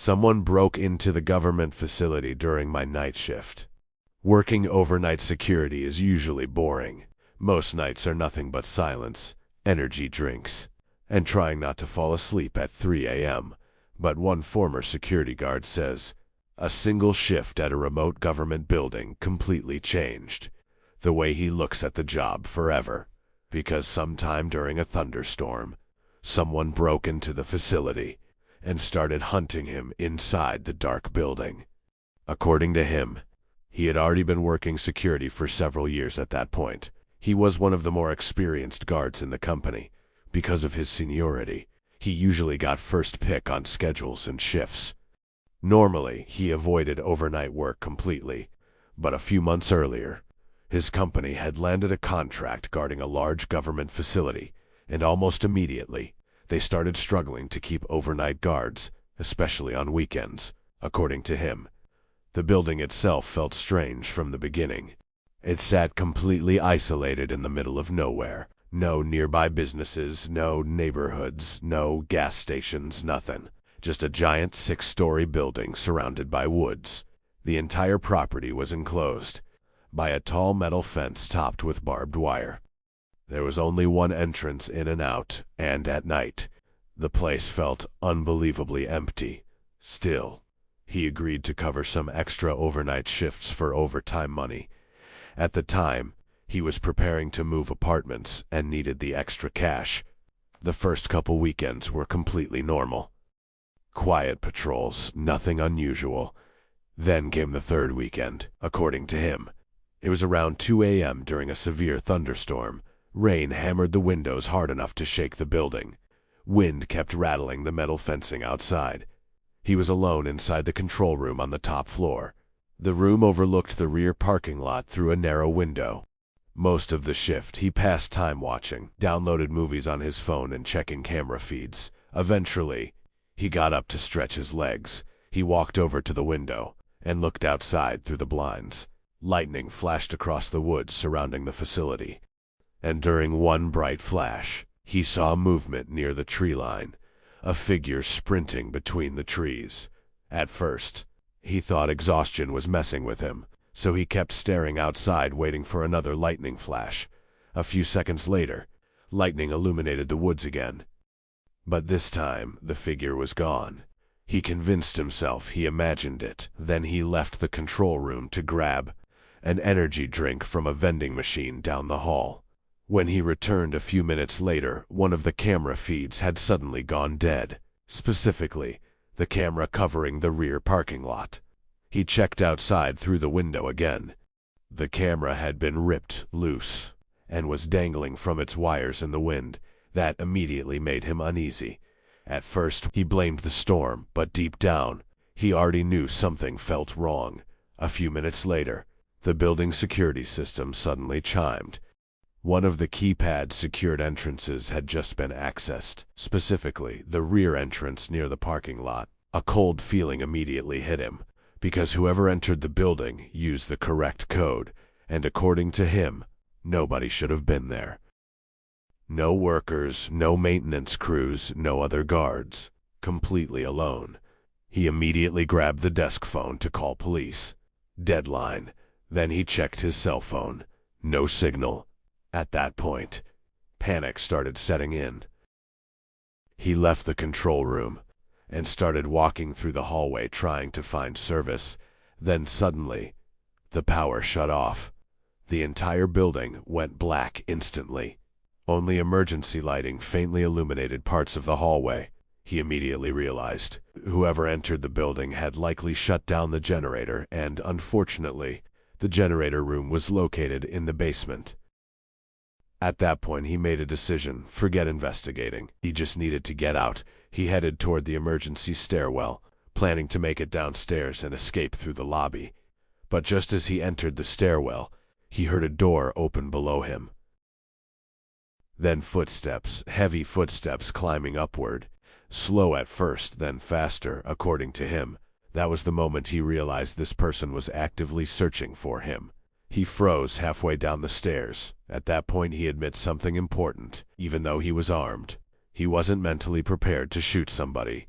Someone broke into the government facility during my night shift. Working overnight security is usually boring. Most nights are nothing but silence, energy drinks, and trying not to fall asleep at 3 a.m. But one former security guard says, a single shift at a remote government building completely changed the way he looks at the job forever. Because sometime during a thunderstorm, someone broke into the facility and started hunting him inside the dark building. According to him, he had already been working security for several years at that point. He was one of the more experienced guards in the company. Because of his seniority, he usually got first pick on schedules and shifts. Normally, he avoided overnight work completely, but a few months earlier, his company had landed a contract guarding a large government facility, and almost immediately, they started struggling to keep overnight guards, especially on weekends. According to him, the building itself felt strange from the beginning. It sat completely isolated in the middle of nowhere. No nearby businesses, no neighborhoods, no gas stations, nothing. Just a giant 6-story building surrounded by woods. The entire property was enclosed by a tall metal fence topped with barbed wire. There was only one entrance in and out, and at night, the place felt unbelievably empty. Still, he agreed to cover some extra overnight shifts for overtime money. At the time, he was preparing to move apartments and needed the extra cash. The first couple weekends were completely normal. Quiet patrols, nothing unusual. Then came the third weekend, according to him. It was around 2 a.m. during a severe thunderstorm. Rain hammered the windows hard enough to shake the building. Wind kept rattling the metal fencing outside. He was alone inside the control room on the top floor. The room overlooked the rear parking lot through a narrow window. Most of the shift, he passed time watching, downloaded movies on his phone and checking camera feeds. Eventually, he got up to stretch his legs. He walked over to the window and looked outside through the blinds. Lightning flashed across the woods surrounding the facility. And during one bright flash, he saw movement near the tree line, a figure sprinting between the trees. At first, he thought exhaustion was messing with him, so he kept staring outside waiting for another lightning flash. A few seconds later, lightning illuminated the woods again. But this time, the figure was gone. He convinced himself he imagined it. Then he left the control room to grab an energy drink from a vending machine down the hall. When he returned a few minutes later, one of the camera feeds had suddenly gone dead. Specifically, the camera covering the rear parking lot. He checked outside through the window again. The camera had been ripped loose and was dangling from its wires in the wind. That immediately made him uneasy. At first, he blamed the storm, but deep down, he already knew something felt wrong. A few minutes later, the building security system suddenly chimed. One of the keypad-secured entrances had just been accessed, specifically the rear entrance near the parking lot. A cold feeling immediately hit him, because whoever entered the building used the correct code, and according to him, nobody should have been there. No workers, no maintenance crews, no other guards. Completely alone. He immediately grabbed the desk phone to call police. Deadline. Then he checked his cell phone. No signal. At that point, panic started setting in. He left the control room and started walking through the hallway trying to find service. Then suddenly, the power shut off. The entire building went black instantly. Only emergency lighting faintly illuminated parts of the hallway. He immediately realized whoever entered the building had likely shut down the generator, and unfortunately, the generator room was located in the basement. At that point, he made a decision. Forget investigating. He just needed to get out. He headed toward the emergency stairwell, planning to make it downstairs and escape through the lobby. But just as he entered the stairwell, he heard a door open below him. Then footsteps, heavy footsteps climbing upward. Slow at first, then faster, according to him. That was the moment he realized this person was actively searching for him. He froze halfway down the stairs. At that point, he admits something important. Even though he was armed, he wasn't mentally prepared to shoot somebody.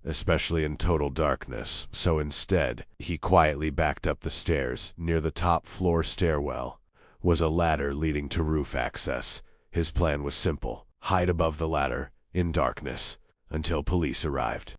especially in total darkness, so instead, he quietly backed up the stairs. Near the top floor stairwell was a ladder leading to roof access. His plan was simple: hide above the ladder, in darkness, until police arrived.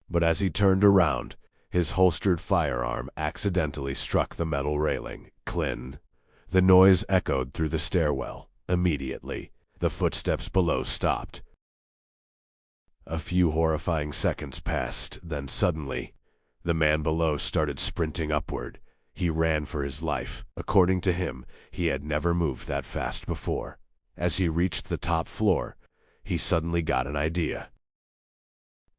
But as he turned around, his holstered firearm accidentally struck the metal railing. Clink. The noise echoed through the stairwell. Immediately, the footsteps below stopped. A few horrifying seconds passed, then suddenly, the man below started sprinting upward. He ran for his life. According to him, he had never moved that fast before. As he reached the top floor, he suddenly got an idea.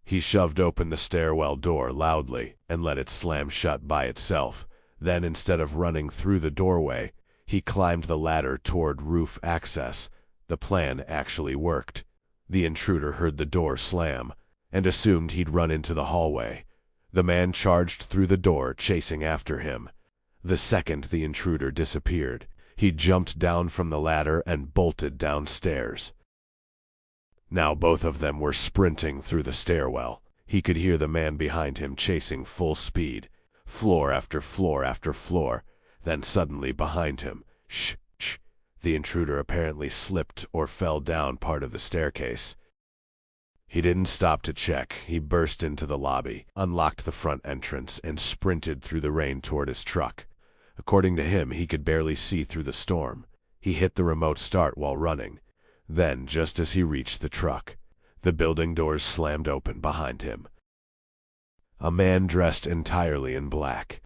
He shoved open the stairwell door loudly and let it slam shut by itself. Then, instead of running through the doorway, he climbed the ladder toward roof access. The plan actually worked. The intruder heard the door slam and assumed he'd run into the hallway. The man charged through the door, chasing after him. The second the intruder disappeared, he jumped down from the ladder and bolted downstairs. Now both of them were sprinting through the stairwell. He could hear the man behind him chasing full speed, floor after floor after floor. Then suddenly behind him, shh, the intruder apparently slipped or fell down part of the staircase. He didn't stop to check. He burst into the lobby, unlocked the front entrance, and sprinted through the rain toward his truck. According to him, he could barely see through the storm. He hit the remote start while running. Then, just as he reached the truck, the building doors slammed open behind him. A man dressed entirely in black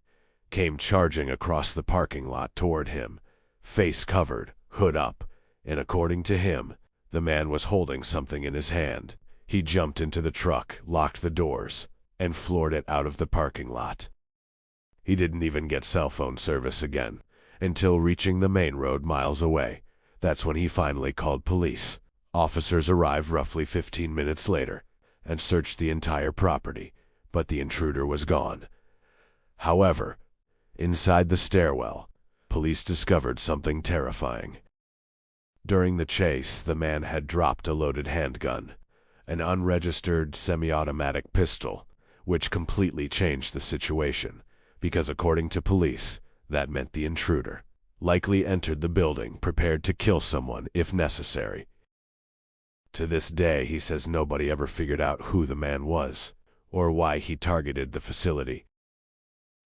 came charging across the parking lot toward him, face covered, hood up, and according to him, the man was holding something in his hand. He jumped into the truck, locked the doors, and floored it out of the parking lot. He didn't even get cell phone service again until reaching the main road miles away. That's when he finally called police. Officers arrived roughly 15 minutes later and searched the entire property, but the intruder was gone. However, inside the stairwell, police discovered something terrifying. During the chase, the man had dropped a loaded handgun, an unregistered semi-automatic pistol, which completely changed the situation, because according to police, that meant the intruder likely entered the building prepared to kill someone if necessary. To this day, he says nobody ever figured out who the man was or why he targeted the facility.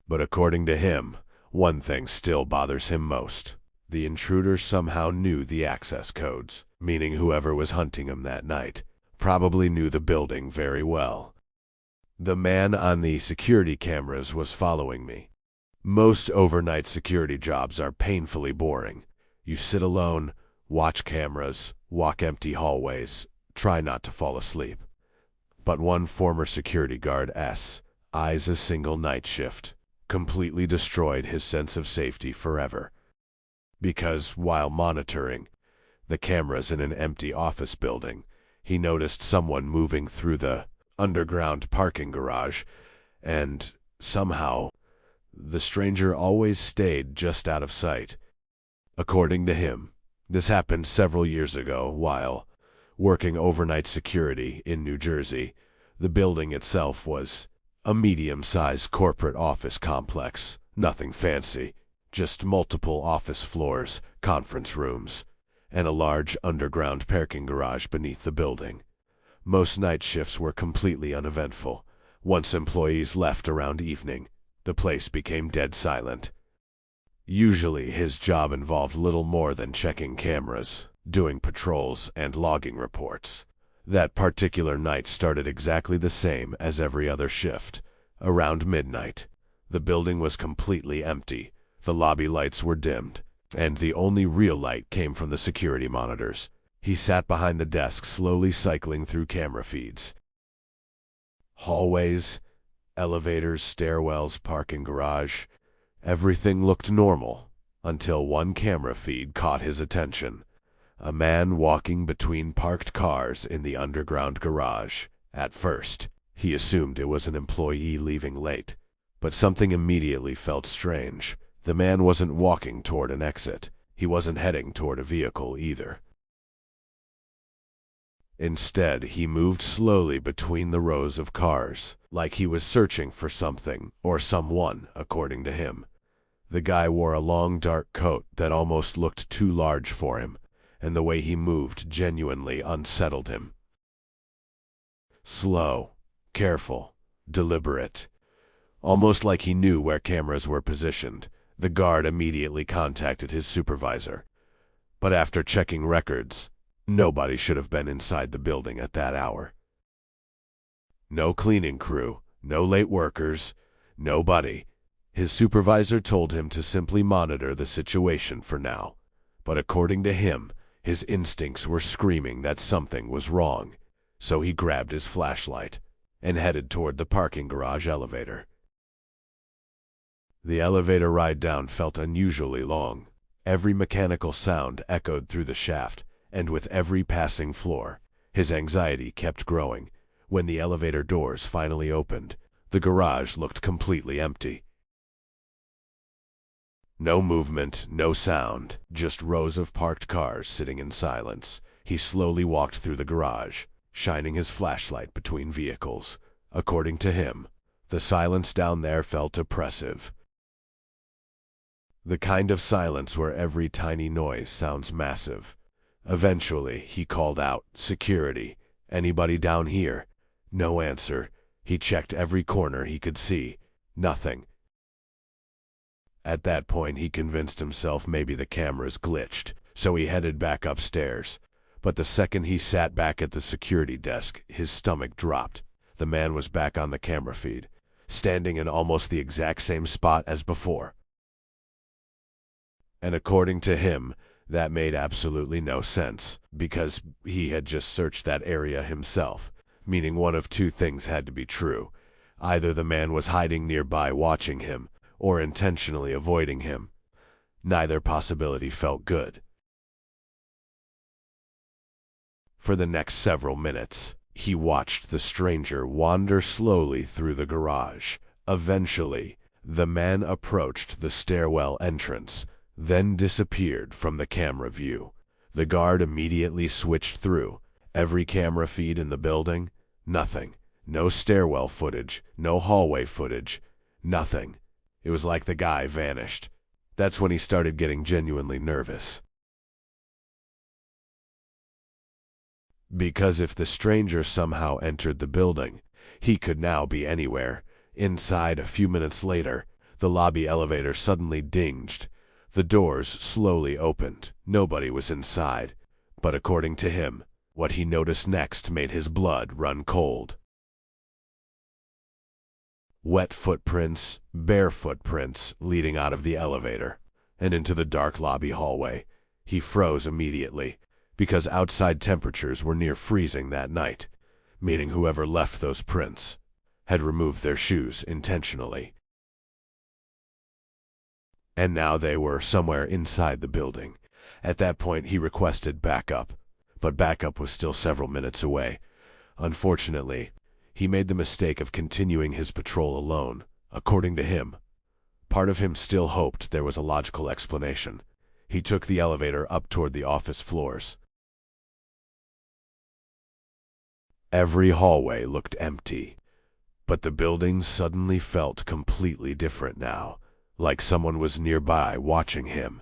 But according to him, one thing still bothers him most. The intruder somehow knew the access codes, meaning whoever was hunting him that night probably knew the building very well. The man on the security cameras was following me. Most overnight security jobs are painfully boring. You sit alone, watch cameras, walk empty hallways, try not to fall asleep. But one former security guard's eyes a single night shift completely destroyed his sense of safety forever. Because while monitoring the cameras in an empty office building, he noticed someone moving through the underground parking garage, and somehow the stranger always stayed just out of sight. According to him, this happened several years ago while working overnight security in New Jersey. The building itself was a medium-sized corporate office complex, nothing fancy, just multiple office floors, conference rooms, and a large underground parking garage beneath the building. Most night shifts were completely uneventful. Once employees left around evening, the place became dead silent. Usually his job involved little more than checking cameras, doing patrols, and logging reports. That particular night started exactly the same as every other shift. Around midnight, the building was completely empty. The lobby lights were dimmed, and the only real light came from the security monitors. He sat behind the desk, slowly cycling through camera feeds. Hallways, elevators, stairwells, parking garage. Everything looked normal, until one camera feed caught his attention. A man walking between parked cars in the underground garage. At first, he assumed it was an employee leaving late, but something immediately felt strange. The man wasn't walking toward an exit. He wasn't heading toward a vehicle either. Instead, he moved slowly between the rows of cars, like he was searching for something or someone, according to him. The guy wore a long dark coat that almost looked too large for him, and the way he moved genuinely unsettled him. Slow, careful, deliberate. Almost like he knew where cameras were positioned, the guard immediately contacted his supervisor. But after checking records, nobody should have been inside the building at that hour. No cleaning crew, no late workers, nobody. His supervisor told him to simply monitor the situation for now. But according to him, his instincts were screaming that something was wrong. So he grabbed his flashlight and headed toward the parking garage elevator. The elevator ride down felt unusually long. Every mechanical sound echoed through the shaft, and with every passing floor, his anxiety kept growing. When the elevator doors finally opened, the garage looked completely empty. No movement, no sound, just rows of parked cars sitting in silence. He slowly walked through the garage, shining his flashlight between vehicles. According to him, the silence down there felt oppressive. The kind of silence where every tiny noise sounds massive. Eventually, he called out, "Security, anybody down here?" No answer. He checked every corner he could see. Nothing. At that point, he convinced himself maybe the cameras glitched, so he headed back upstairs. But the second he sat back at the security desk, his stomach dropped. The man was back on the camera feed, standing in almost the exact same spot as before. And according to him, that made absolutely no sense, because he had just searched that area himself, meaning one of two things had to be true. Either the man was hiding nearby watching him, or intentionally avoiding him. Neither possibility felt good. For the next several minutes, he watched the stranger wander slowly through the garage. Eventually, the man approached the stairwell entrance, then disappeared from the camera view. The guard immediately switched through every camera feed in the building. Nothing. No stairwell footage, no hallway footage, nothing. It was like the guy vanished. That's when he started getting genuinely nervous. Because if the stranger somehow entered the building, he could now be anywhere. Inside, a few minutes later, the lobby elevator suddenly dinged. The doors slowly opened. Nobody was inside. But according to him, what he noticed next made his blood run cold. Wet footprints, bare footprints leading out of the elevator and into the dark lobby hallway. He froze immediately, because outside temperatures were near freezing that night, meaning whoever left those prints had removed their shoes intentionally. And now they were somewhere inside the building. At that point, he requested backup, but backup was still several minutes away. Unfortunately, he made the mistake of continuing his patrol alone. According to him, part of him still hoped there was a logical explanation. He took the elevator up toward the office floors. Every hallway looked empty, but the buildings suddenly felt completely different now, like someone was nearby watching him.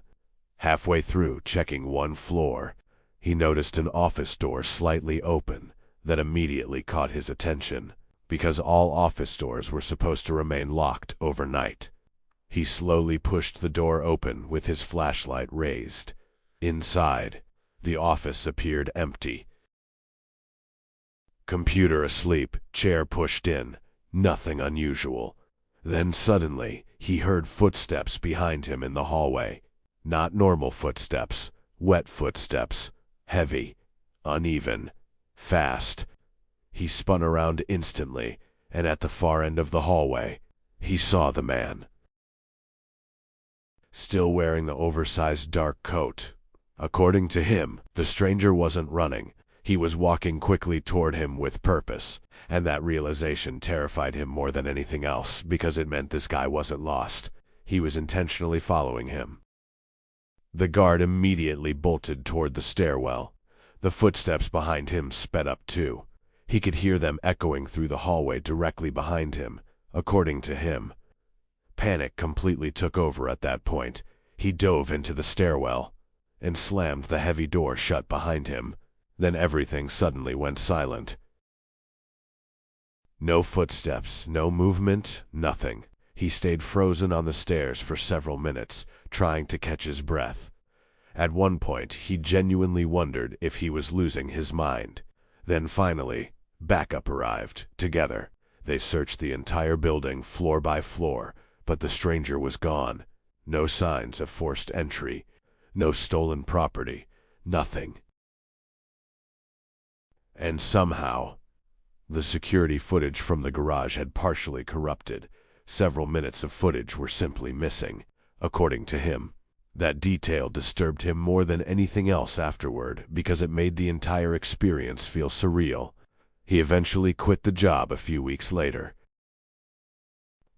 Halfway through checking one floor, he noticed an office door slightly open that immediately caught his attention, because all office doors were supposed to remain locked overnight. He slowly pushed the door open with his flashlight raised. Inside, the office appeared empty. Computer asleep, chair pushed in, nothing unusual. Then suddenly, he heard footsteps behind him in the hallway. Not normal footsteps, wet footsteps, heavy, uneven, fast. He spun around instantly, and at the far end of the hallway, he saw the man. Still wearing the oversized dark coat. According to him, the stranger wasn't running. He was walking quickly toward him with purpose, and that realization terrified him more than anything else, because it meant this guy wasn't lost. He was intentionally following him. The guard immediately bolted toward the stairwell. The footsteps behind him sped up too. He could hear them echoing through the hallway directly behind him, according to him. Panic completely took over at that point. He dove into the stairwell and slammed the heavy door shut behind him. Then everything suddenly went silent. No footsteps, no movement, nothing. He stayed frozen on the stairs for several minutes, trying to catch his breath. At one point, he genuinely wondered if he was losing his mind. Then finally, backup arrived. Together, they searched the entire building floor by floor, but the stranger was gone. No signs of forced entry, no stolen property, nothing. And somehow, the security footage from the garage had partially corrupted. Several minutes of footage were simply missing, according to him. That detail disturbed him more than anything else afterward because it made the entire experience feel surreal. He eventually quit the job a few weeks later.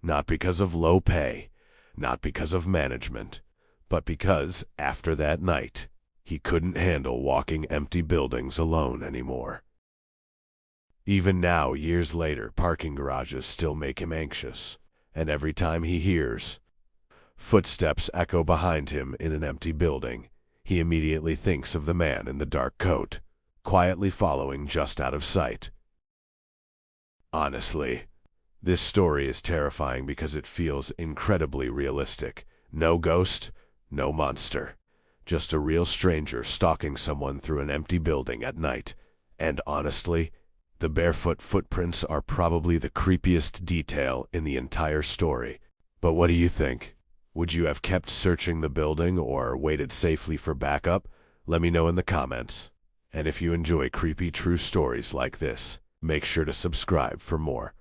Not because of low pay, not because of management, but because, after that night, he couldn't handle walking empty buildings alone anymore. Even now, years later, parking garages still make him anxious, and every time he hears footsteps echo behind him in an empty building, he immediately thinks of the man in the dark coat, quietly following just out of sight. Honestly, this story is terrifying because it feels incredibly realistic. No ghost, no monster. Just a real stranger stalking someone through an empty building at night. And honestly, the barefoot footprints are probably the creepiest detail in the entire story. But what do you think? Would you have kept searching the building or waited safely for backup? Let me know in the comments. And if you enjoy creepy true stories like this, make sure to subscribe for more.